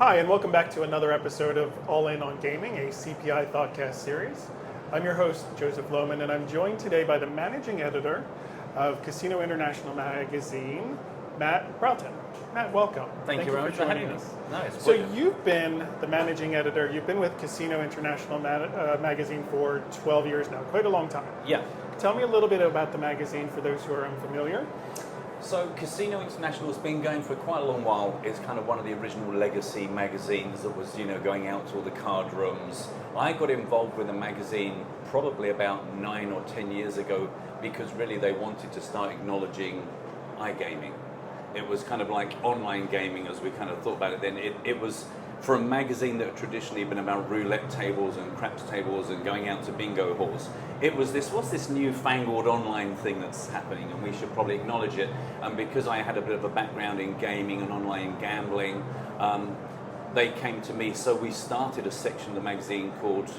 Hi, and welcome back to another episode of All In on Gaming, a CPI Thoughtcast series. I'm your host, Joseph Lohmann, and I'm joined today by the managing editor of Casino International magazine, Matt Broughton. Matt, welcome. Thank you very much for joining us. So you've been the managing editor, you've been with Casino International magazine for 12 years now, quite a long time. Yeah. Tell me a little bit about the magazine for those who are unfamiliar. So Casino International has been going for quite a long while. It's kind of one of the original legacy magazines that was, going out to all the card rooms. I got involved with the magazine probably about 9 or 10 years ago because really they wanted to start acknowledging iGaming. It was kind of like online gaming as we kind of thought about it then. It was for a magazine that had traditionally been about roulette tables and craps tables and going out to bingo halls. It was what's this newfangled online thing that's happening, and we should probably acknowledge it. And because I had a bit of a background in gaming and online gambling, they came to me, so we started a section of the magazine called,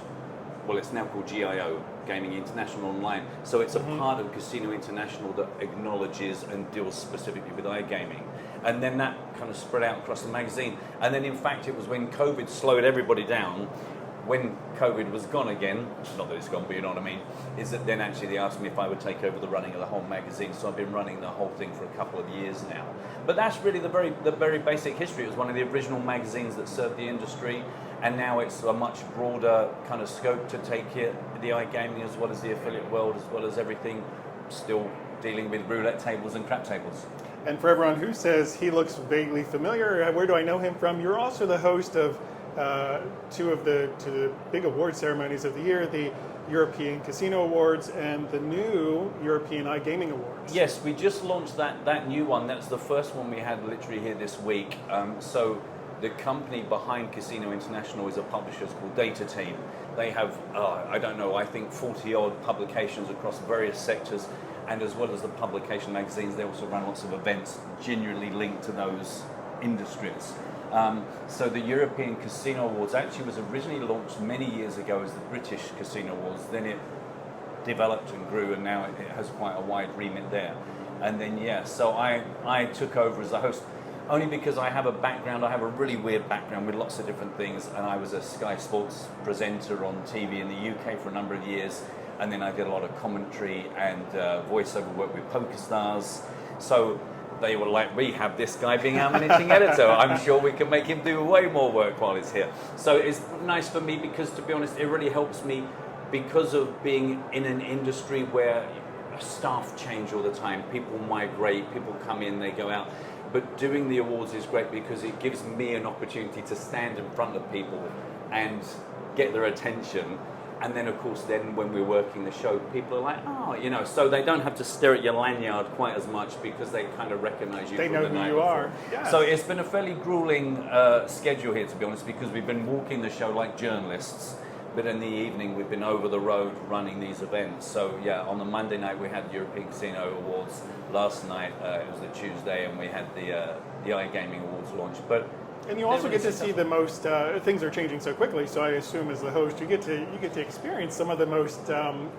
it's now called GIO, Gaming International Online. So it's a part of Casino International that acknowledges and deals specifically with iGaming. And then that kind of spread out across the magazine. And then in fact, it was when COVID slowed everybody down, when COVID was gone again, not that it's gone, but you know what I mean, is that then actually they asked me if I would take over the running of the whole magazine. So I've been running the whole thing for a couple of years now. But that's really the very basic history. It was one of the original magazines that served the industry. And now it's a much broader kind of scope to take it, the iGaming as well as the affiliate world, as well as everything, still dealing with roulette tables and crap tables. And for everyone who says he looks vaguely familiar, where do I know him from? You're also the host of two of the big award ceremonies of the year, the European Casino Awards and the new European iGaming Awards. Yes, we just launched that new one. That's the first one we had literally here this week. So the company behind Casino International is a publisher called Data Team. They have, I think 40 odd publications across various sectors, and as well as the publication magazines, they also run lots of events genuinely linked to those industries. So the European Casino Awards actually was originally launched many years ago as the British Casino Awards. Then it developed and grew, and now it has quite a wide remit there. And then so I took over as the host, only because I have a really weird background with lots of different things, and I was a Sky Sports presenter on TV in the UK for a number of years, and then I did a lot of commentary and voiceover work with PokerStars. So they were like, we have this guy being our managing editor. I'm sure we can make him do way more work while he's here. So it's nice for me because, to be honest, it really helps me because of being in an industry where staff change all the time. People migrate, people come in, they go out. But doing the awards is great because it gives me an opportunity to stand in front of people and get their attention. And then, of course, when we're working the show, people are like, so they don't have to stare at your lanyard quite as much because they kind of recognize you. They know who you are. Yes. So it's been a fairly grueling schedule here, to be honest, because we've been walking the show like journalists. But in the evening, we've been over the road running these events. So on the Monday night, we had the European Casino Awards. Last night, it was the Tuesday, and we had the iGaming Awards launch. And you also get to see the most, things are changing so quickly, so I assume as the host, you get to experience some of the most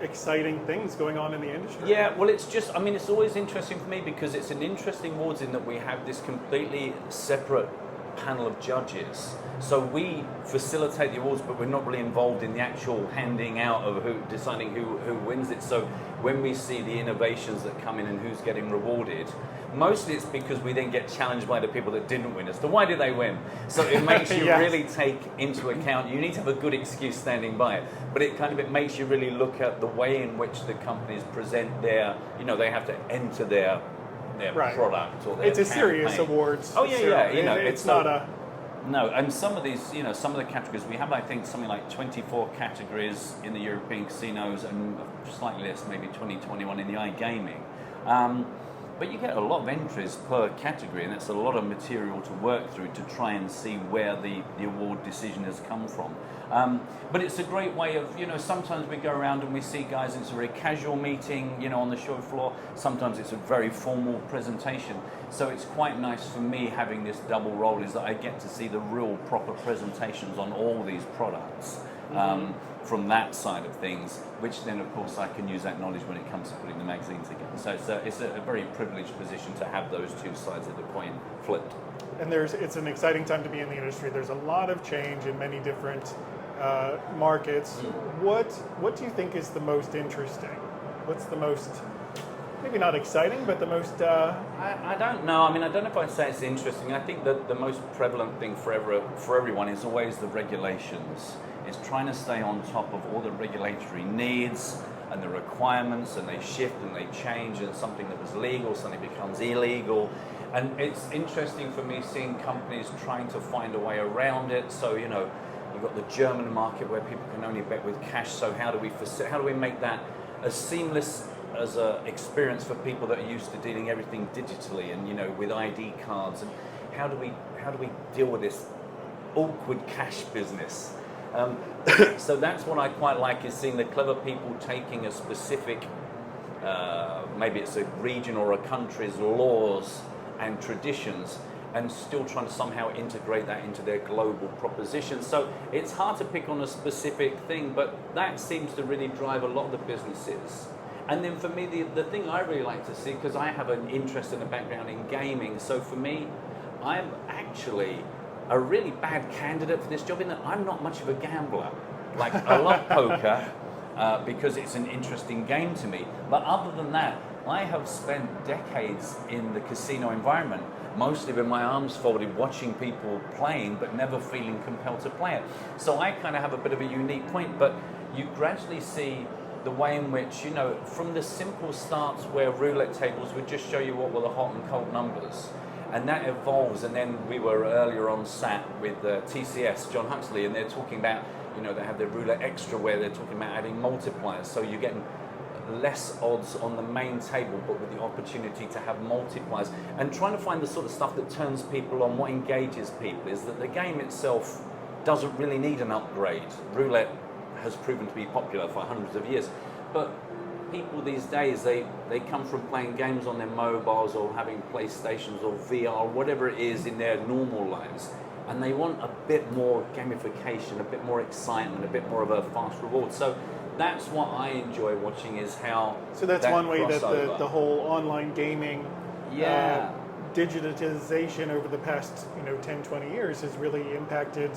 exciting things going on in the industry. Yeah, well, it's always interesting for me because it's an interesting awards in that we have this completely separate panel of judges. So we facilitate the awards, but we're not really involved in the actual handing out of deciding who wins it. So when we see the innovations that come in and who's getting rewarded, mostly it's because we then get challenged by the people that didn't win as to why did they win. So it makes you really take into account, you need to have a good excuse standing by it, but it makes you really look at the way in which the companies present their, they have to enter their product or their It's a campaign. serious awards. Oh yeah. It's not a... No, and some of these, some of the categories, we have, I think, something like 24 categories in the European casinos and slightly less, maybe 20, 21 in the iGaming. But you get a lot of entries per category, and it's a lot of material to work through to try and see where the award decision has come from. But it's a great way of, sometimes we go around and we see guys, it's a very casual meeting, on the show floor. Sometimes it's a very formal presentation. So it's quite nice for me having this double role, is that I get to see the real proper presentations on all these products. from that side of things, which then of course I can use that knowledge when it comes to putting the magazine together. So it's a very privileged position to have those two sides of the coin flipped. And it's an exciting time to be in the industry. There's a lot of change in many different markets. What do you think is the most interesting? What's the most, maybe not exciting, but the most... I don't know. I mean, I don't know if I'd say it's interesting. I think that the most prevalent thing for everyone is always the regulations. It's trying to stay on top of all the regulatory needs and the requirements, and they shift and they change, and something that was legal suddenly becomes illegal. And it's interesting for me seeing companies trying to find a way around it. So, you know, you've got the German market where people can only bet with cash. So how do we make that as seamless as an experience for people that are used to dealing everything digitally and, you know, with ID cards? And how do we deal with this awkward cash business? So that's what I quite like, is seeing the clever people taking a specific, maybe it's a region or a country's laws and traditions, and still trying to somehow integrate that into their global proposition. So it's hard to pick on a specific thing, but that seems to really drive a lot of the businesses. And then for me, the thing I really like to see, because I have an interest and a background in gaming, so for me, I'm actually a really bad candidate for this job in that I'm not much of a gambler. Like, I love poker because it's an interesting game to me. But other than that, I have spent decades in the casino environment, mostly with my arms folded, watching people playing, but never feeling compelled to play it. So I kind of have a bit of a unique point, but you gradually see the way in which, you know, from the simple starts where roulette tables would just show you what were the hot and cold numbers. And that evolves, and then we were earlier on sat with TCS, John Huxley, and they're talking about, you know, they have their roulette extra where they're talking about adding multipliers, so you're getting less odds on the main table, but with the opportunity to have multipliers, and trying to find the sort of stuff that turns people on. What engages people is that the game itself doesn't really need an upgrade. Roulette has proven to be popular for hundreds of years, but people these days, they come from playing games on their mobiles or having PlayStations or VR, whatever it is in their normal lives, and they want a bit more gamification, a bit more excitement, a bit more of a fast reward. So that's what I enjoy watching, is how. So that's that one way that crossover. the whole online gaming digitization over the past 10, 20 years has really impacted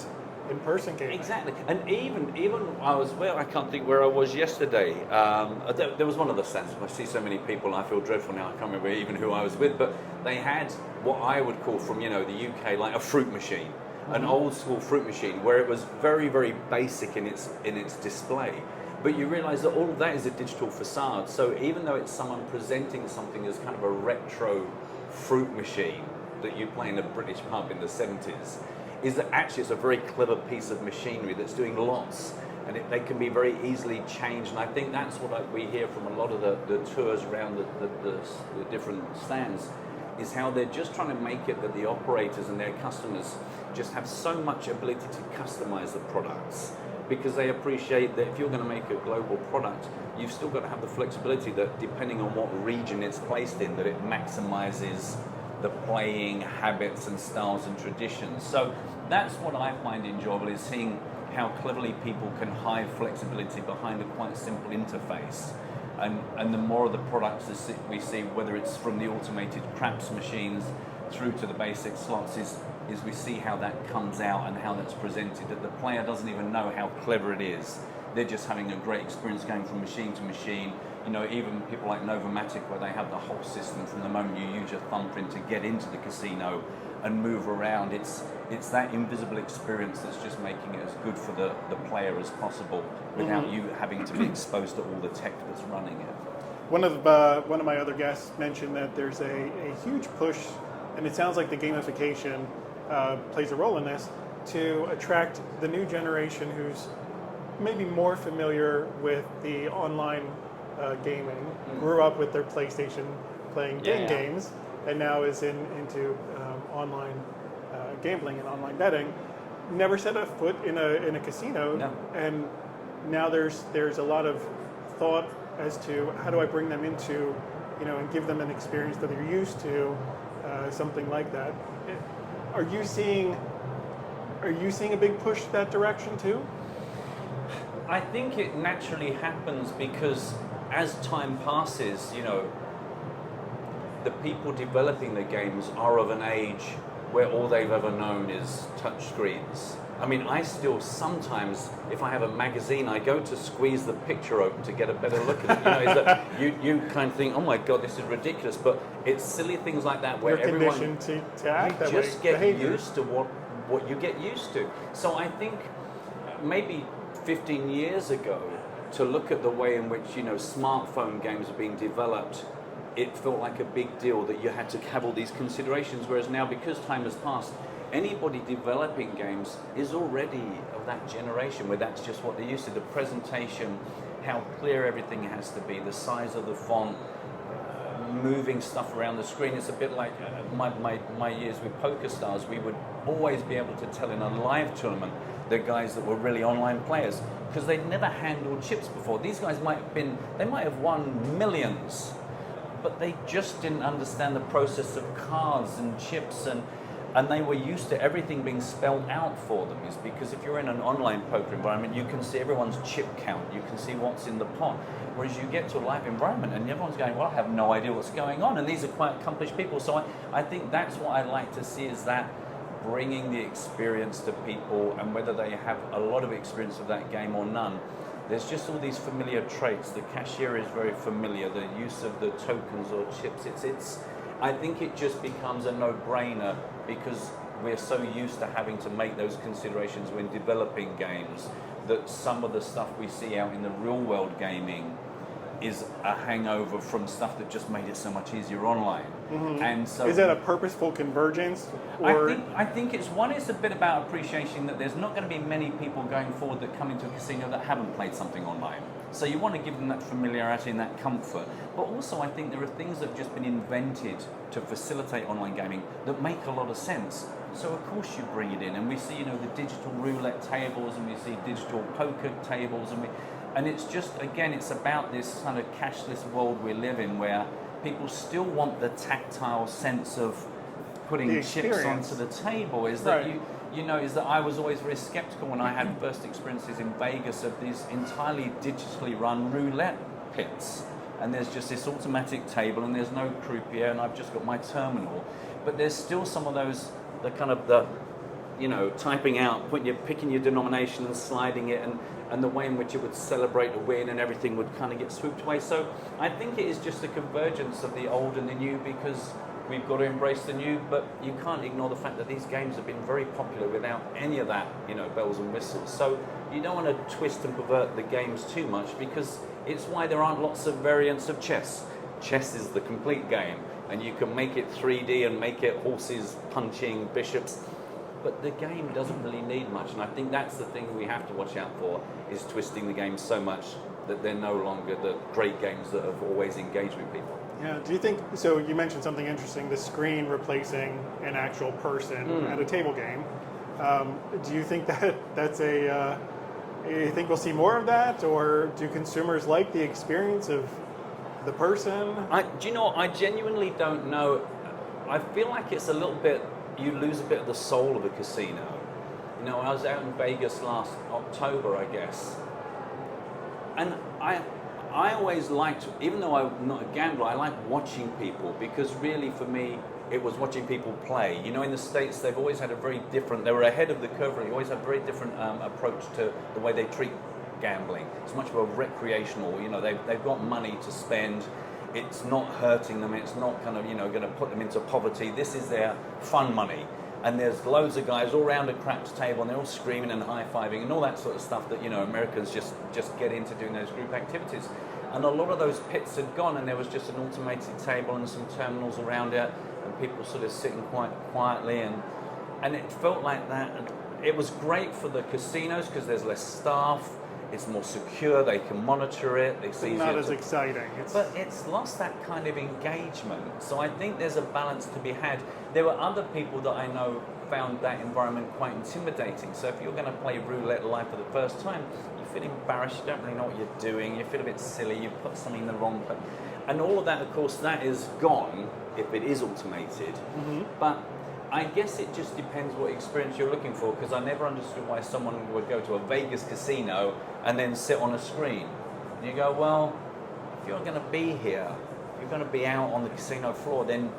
in-person gaming. Exactly, and even I was I can't think where I was yesterday. There was one of the stands. I see so many people, I feel dreadful now. I can't remember even who I was with, but they had what I would call from the UK like a fruit machine, an old school fruit machine where it was very, very basic in its display. But you realise that all of that is a digital facade. So even though it's someone presenting something as kind of a retro fruit machine that you play in a British pub in the 70s, is that actually it's a very clever piece of machinery that's doing lots, and they can be very easily changed. And I think that's what we hear from a lot of the tours around the different stands, is how they're just trying to make it that the operators and their customers just have so much ability to customize the products, because they appreciate that if you're going to make a global product, you've still got to have the flexibility that depending on what region it's placed in, that it maximizes the playing habits and styles and traditions. So that's what I find enjoyable, is seeing how cleverly people can hide flexibility behind a quite simple interface. And the more of the products that we see, whether it's from the automated craps machines through to the basic slots, is we see how that comes out and how that's presented, that the player doesn't even know how clever it is. They're just having a great experience going from machine to machine. Even people like Lohmann, where they have the whole system from the moment you use your thumbprint to get into the casino and move around. It's that invisible experience that's just making it as good for the player as possible without you having to be exposed to all the tech that's running it. One of my other guests mentioned that there's a huge push, and it sounds like the gamification plays a role in this, to attract the new generation who's maybe more familiar with the online gaming, grew up with their PlayStation playing games, and now is into online gambling and online betting. Never set a foot in a casino, and now there's a lot of thought as to how do I bring them into, and give them an experience that they're used to, something like that. Are you seeing a big push that direction too? I think it naturally happens because as time passes, the people developing the games are of an age where all they've ever known is touch screens. I mean, I still sometimes, if I have a magazine, I go to squeeze the picture open to get a better look at it. Is that you kind of think, oh my God, this is ridiculous. But it's silly things like that where you're everyone conditioned to act that you way. just get behavior. used to what you get used to. So I think maybe 15 years ago, to look at the way in which smartphone games are being developed, it felt like a big deal that you had to have all these considerations. Whereas now, because time has passed, anybody developing games is already of that generation where that's just what they're used to. The presentation, how clear everything has to be, the size of the font, moving stuff around the screen. It's a bit like my years with PokerStars. We would always be able to tell in a live tournament the guys that were really online players because they'd never handled chips before. These guys might have won millions, but they just didn't understand the process of cards and chips, and they were used to everything being spelled out for them. Is because if you're in an online poker environment, you can see everyone's chip count, you can see what's in the pot. Whereas you get to a live environment and everyone's going, well, I have no idea what's going on, and these are quite accomplished people. So I think that's what I'd like to see, is that bringing the experience to people, and whether they have a lot of experience of that game or none, there's just all these familiar traits. The cashier is very familiar, the use of the tokens or chips, it's I think it just becomes a no-brainer because we're so used to having to make those considerations when developing games that some of the stuff we see out in the real world gaming is a hangover from stuff that just made it so much easier online. Mm-hmm. And so is that a purposeful convergence? Or? I think it's a bit about appreciation that there's not going to be many people going forward that come into a casino that haven't played something online. So you want to give them that familiarity and that comfort. But also I think there are things that have just been invented to facilitate online gaming that make a lot of sense. So of course you bring it in, and we see the digital roulette tables, and we see digital poker tables, and it's just, again, it's about this kind of cashless world we live in where people still want the tactile sense of putting chips onto the table. Is that right. Is that I was always very skeptical when I had first experiences in Vegas of these entirely digitally run roulette pits. And there's just this automatic table and there's no croupier and I've just got my terminal. But there's still some of those, typing out, picking your denomination and sliding it, and the way in which it would celebrate a win and everything would kind of get swooped away. So I think it is just a convergence of the old and the new, because we've got to embrace the new, but you can't ignore the fact that these games have been very popular without any of that, bells and whistles. So you don't want to twist and pervert the games too much, because it's why there aren't lots of variants of chess. Chess is the complete game, and you can make it 3D and make it horses punching bishops, but the game doesn't really need much. And I think that's the thing we have to watch out for, is twisting the game so much that they're no longer the great games that have always engaged with people. Yeah, do you think, so you mentioned something interesting, the screen replacing an actual person at a table game. Do you think that's you think we'll see more of that, or do consumers like the experience of the person? I genuinely don't know. I feel like it's a little bit, you lose a bit of the soul of a casino. I was out in Vegas last October, I guess, and I always liked, even though I'm not a gambler, I like watching people, because really for me it was watching people play. In the States they've always had a very different, they were ahead of the curve, they always had a very different approach to the way they treat gambling. It's much more recreational, they've got money to spend, it's not hurting them, it's not kind of, going to put them into poverty. This is their fun money. And there's loads of guys all around a craps table, and they're all screaming and high-fiving and all that sort of stuff that, Americans just get into doing those group activities. And a lot of those pits had gone, and there was just an automated table and some terminals around it, and people sort of sitting quite quietly, and it felt like that. And it was great for the casinos because there's less staff, it's more secure, they can monitor it, it's easier. Not as exciting. But it's lost that kind of engagement. So I think there's a balance to be had. There were other people that I know found that environment quite intimidating. So if you're going to play roulette live for the first time, you feel embarrassed, you don't really know what you're doing, you feel a bit silly, you put something in the wrong place. And all of that, of course, that is gone if it is automated. Mm-hmm. But I guess it just depends what experience you're looking for, because I never understood why someone would go to a Vegas casino and then sit on a screen. And you go, well, if you're going to be here, if you're going to be out on the casino floor, then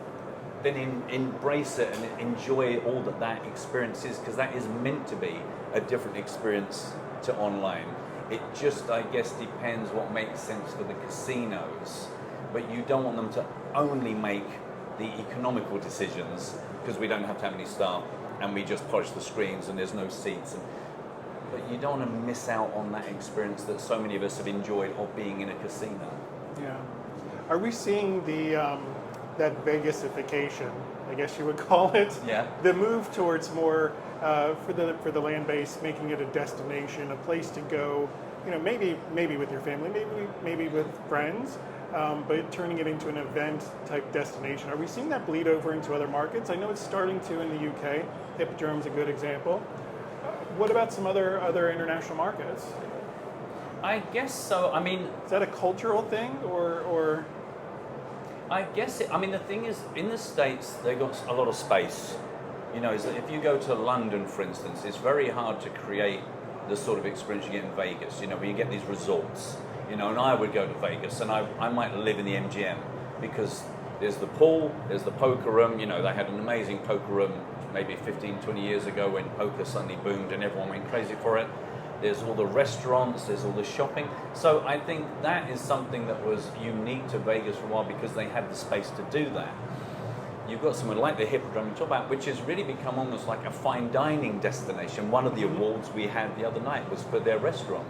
embrace it and enjoy all that experience is, because that is meant to be a different experience to online. It just, I guess, depends what makes sense for the casinos, but you don't want them to only make the economical decisions, because we don't have to have any staff and we just polish the screens and there's no seats. But you don't want to miss out on that experience that so many of us have enjoyed of being in a casino. Yeah. Are we seeing the that Vegasification, I guess you would call it? Yeah. The move towards more for the land base, making it a destination, a place to go. You know, maybe with your family, maybe with friends, but turning it into an event type destination. Are we seeing that bleed over into other markets? I know it's starting to in the UK. Hippodrome's a good example. What about some other international markets? I guess so. I mean, is that a cultural thing, or? I guess I mean, the thing is, in the States, they've got a lot of space. You know, is that if you go to London, for instance, it's very hard to create the sort of experience you get in Vegas. You know, where you get these resorts. You know, and I would go to Vegas, and I might live in the MGM, because there's the pool, there's the poker room. You know, they had an amazing poker room maybe 15, 20 years ago when poker suddenly boomed and everyone went crazy for it. There's all the restaurants, there's all the shopping. So I think that is something that was unique to Vegas for a while, because they had the space to do that. You've got somewhere like the Hippodrome you talk about, which has really become almost like a fine dining destination. One of the awards we had the other night was for their restaurant.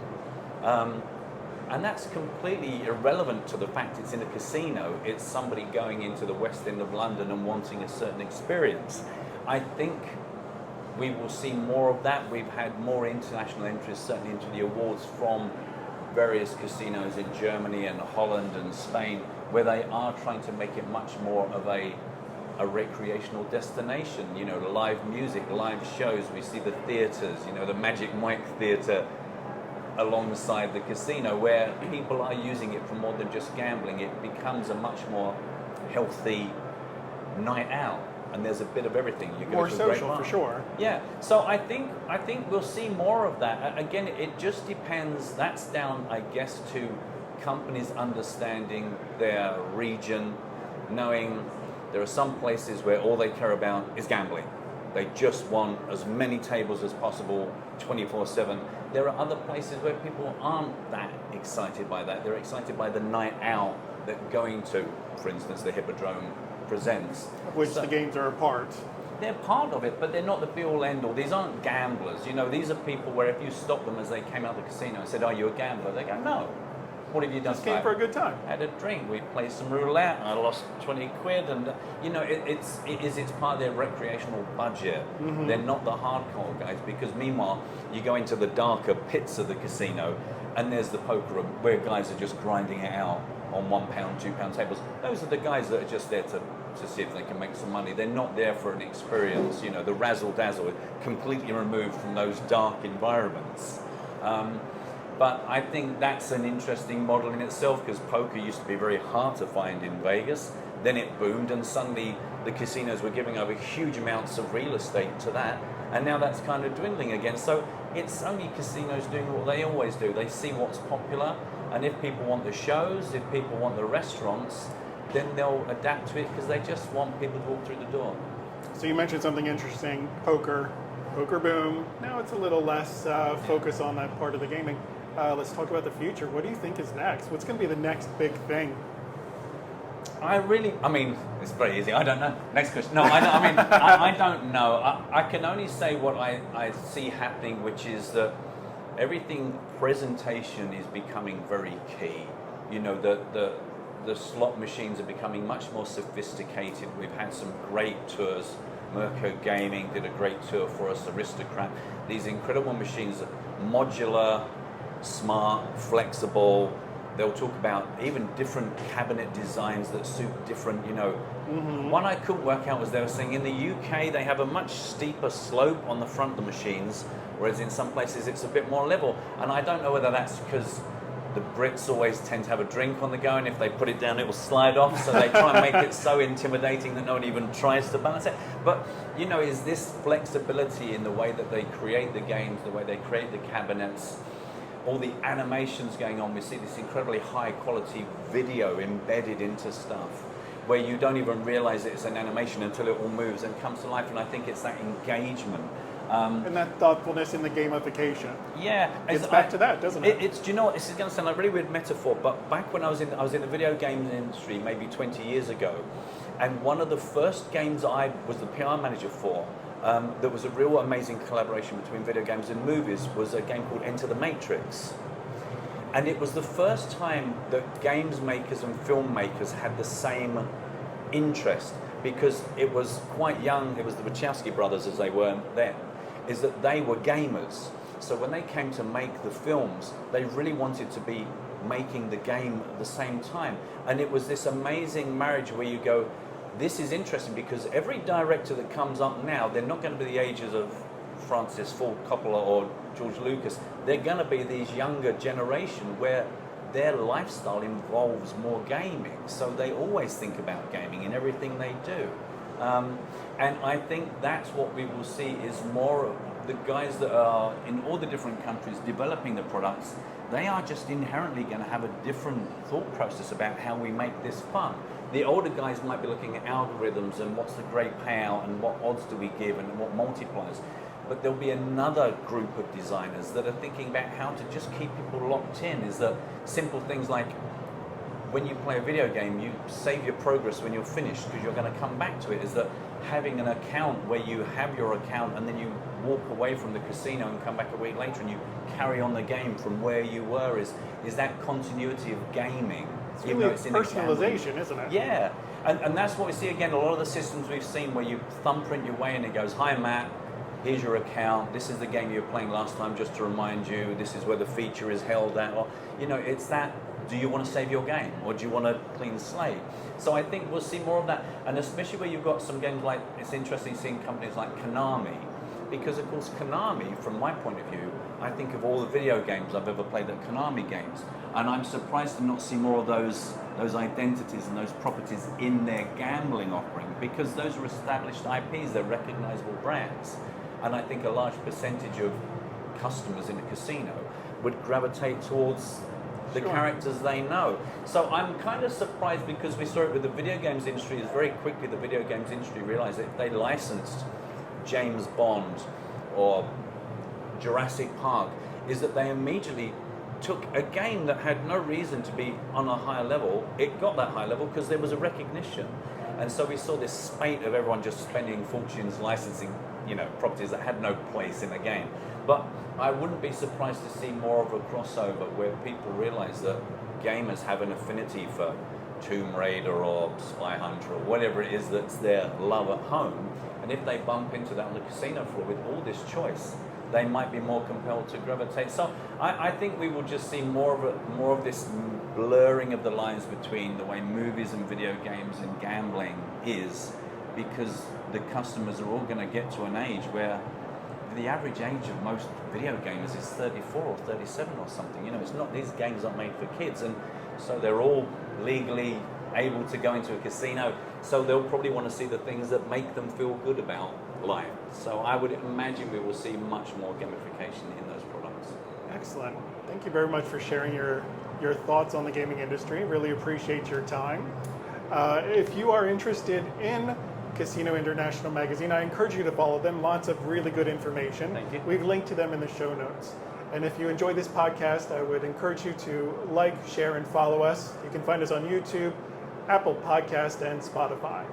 And that's completely irrelevant to the fact it's in a casino. It's somebody going into the West End of London and wanting a certain experience. I think we will see more of that. We've had more international interest, certainly into the awards, from various casinos in Germany and Holland and Spain, where they are trying to make it much more of a recreational destination. You know, live music, live shows. We see the theatres, you know, the Magic Mike Theatre alongside the casino, where people are using it for more than just gambling. It becomes a much more healthy night out. And there's a bit of everything. You go more to a great social, bar. for sure. Yeah. So I think we'll see more of that. Again, it just depends. That's down, I guess, to companies understanding their region, knowing there are some places where all they care about is gambling. They just want as many tables as possible, 24/7. There are other places where people aren't that excited by that. They're excited by the night out that going to, for instance, the Hippodrome presents. Which the games are a part. They're part of it, but they're not the be-all, end-all. These aren't gamblers. You know, these are people where if you stop them as they came out of the casino and said, "Are you a gambler?" They go, "No." "What have you done?" Just came for a good time. Had a drink. We played some roulette. I lost 20 quid, and you know, it's part of their recreational budget. Mm-hmm. They're not the hardcore guys, because meanwhile, you go into the darker pits of the casino, and there's the poker room where guys are just grinding it out on £1, £2 tables. Those are the guys that are just there to see if they can make some money. They're not there for an experience. You know, the razzle dazzle, completely removed from those dark environments. But I think that's an interesting model in itself, because poker used to be very hard to find in Vegas. Then it boomed, and suddenly the casinos were giving over huge amounts of real estate to that, and now that's kind of dwindling again. So it's only casinos doing what they always do. They see what's popular, and if people want the shows, if people want the restaurants, then they'll adapt to it, because they just want people to walk through the door. So you mentioned something interesting, poker boom. Now it's a little less focus on that part of the gaming. Let's talk about the future. What do you think is next? What's going to be the next big thing? I mean, it's very easy. I don't know. Next question. No, I don't know. I can only say what I see happening, which is that everything presentation is becoming very key. You know, the slot machines are becoming much more sophisticated. We've had some great tours. Mirko Gaming did a great tour for us, Aristocrat. These incredible machines, modular, smart, flexible. They'll talk about even different cabinet designs that suit different, you know. Mm-hmm. One I couldn't work out was they were saying in the UK they have a much steeper slope on the front of the machines, whereas in some places it's a bit more level. And I don't know whether that's because The Brits always tend to have a drink on the go, and if they put it down, it will slide off. So they try and make it so intimidating that no one even tries to balance it. But, you know, is this flexibility in the way that they create the games, the way they create the cabinets, all the animations going on. We see this incredibly high quality video embedded into stuff where you don't even realize it's an animation until it all moves and comes to life. And I think it's that engagement. And that thoughtfulness in the gamification. Yeah, It's back to that, doesn't it? Do you know what? This is going to sound like a really weird metaphor, but back when I was in the video games industry maybe 20 years ago, and one of the first games I was the PR manager for, that was a real amazing collaboration between video games and movies, was a game called Enter the Matrix. And it was the first time that games makers and filmmakers had the same interest, because it was quite young. It was the Wachowski brothers, as they were then, is that they were gamers. So when they came to make the films, they really wanted to be making the game at the same time. And it was this amazing marriage where you go, this is interesting, because every director that comes up now, they're not going to be the ages of Francis Ford Coppola or George Lucas. They're going to be these younger generation where their lifestyle involves more gaming. So they always think about gaming in everything they do. And I think that's what we will see is more of the guys that are in all the different countries developing the products. They are just inherently going to have a different thought process about how we make this fun. The older guys might be looking at algorithms and what's the great payout and what odds do we give and what multipliers. But there'll be another group of designers that are thinking about how to just keep people locked in. Is that simple things like, when you play a video game, you save your progress when you're finished because you're going to come back to it. Is that having an account where you have your account and then you walk away from the casino and come back a week later and you carry on the game from where you were, is that continuity of gaming. It's really personalization, isn't it? Yeah, and that's what we see again. A lot of the systems we've seen where you thumbprint your way and it goes, hi Matt, here's your account, this is the game you were playing last time, just to remind you, this is where the feature is held at. Or, you know, it's that, do you want to save your game or do you want to clean slate? So I think we'll see more of that, and especially where you've got some games like, it's interesting seeing companies like Konami, because of course Konami, from my point of view, I think of all the video games I've ever played at Konami games, and I'm surprised to not see more of those identities and those properties in their gambling offering, because those are established IPs, they're recognizable brands. And I think a large percentage of customers in a casino would gravitate towards the characters they know. So I'm kind of surprised, because we saw it with the video games industry, is very quickly the video games industry realized that if they licensed James Bond or Jurassic Park, is that they immediately took a game that had no reason to be on a higher level. It got that high level because there was a recognition. And so we saw this spate of everyone just spending fortunes licensing, you know, properties that had no place in the game. But I wouldn't be surprised to see more of a crossover where people realize that gamers have an affinity for Tomb Raider or Spy Hunter or whatever it is that's their love at home. And if they bump into that on the casino floor with all this choice, they might be more compelled to gravitate. So I think we will just see more of this blurring of the lines between the way movies and video games and gambling is, because the customers are all going to get to an age where the average age of most video gamers is 34 or 37 or something. You know, it's not, these games aren't made for kids, and so they're all legally able to go into a casino. So they'll probably want to see the things that make them feel good about life. So I would imagine we will see much more gamification in those products. Excellent. Thank you very much for sharing your thoughts on the gaming industry. Really appreciate your time. If you are interested in Casino International Magazine, I encourage you to follow them. Lots of really good information. Thank you. We've linked to them in the show notes. And if you enjoy this podcast, I would encourage you to like, share, and follow us. You can find us on YouTube, Apple Podcast, and Spotify.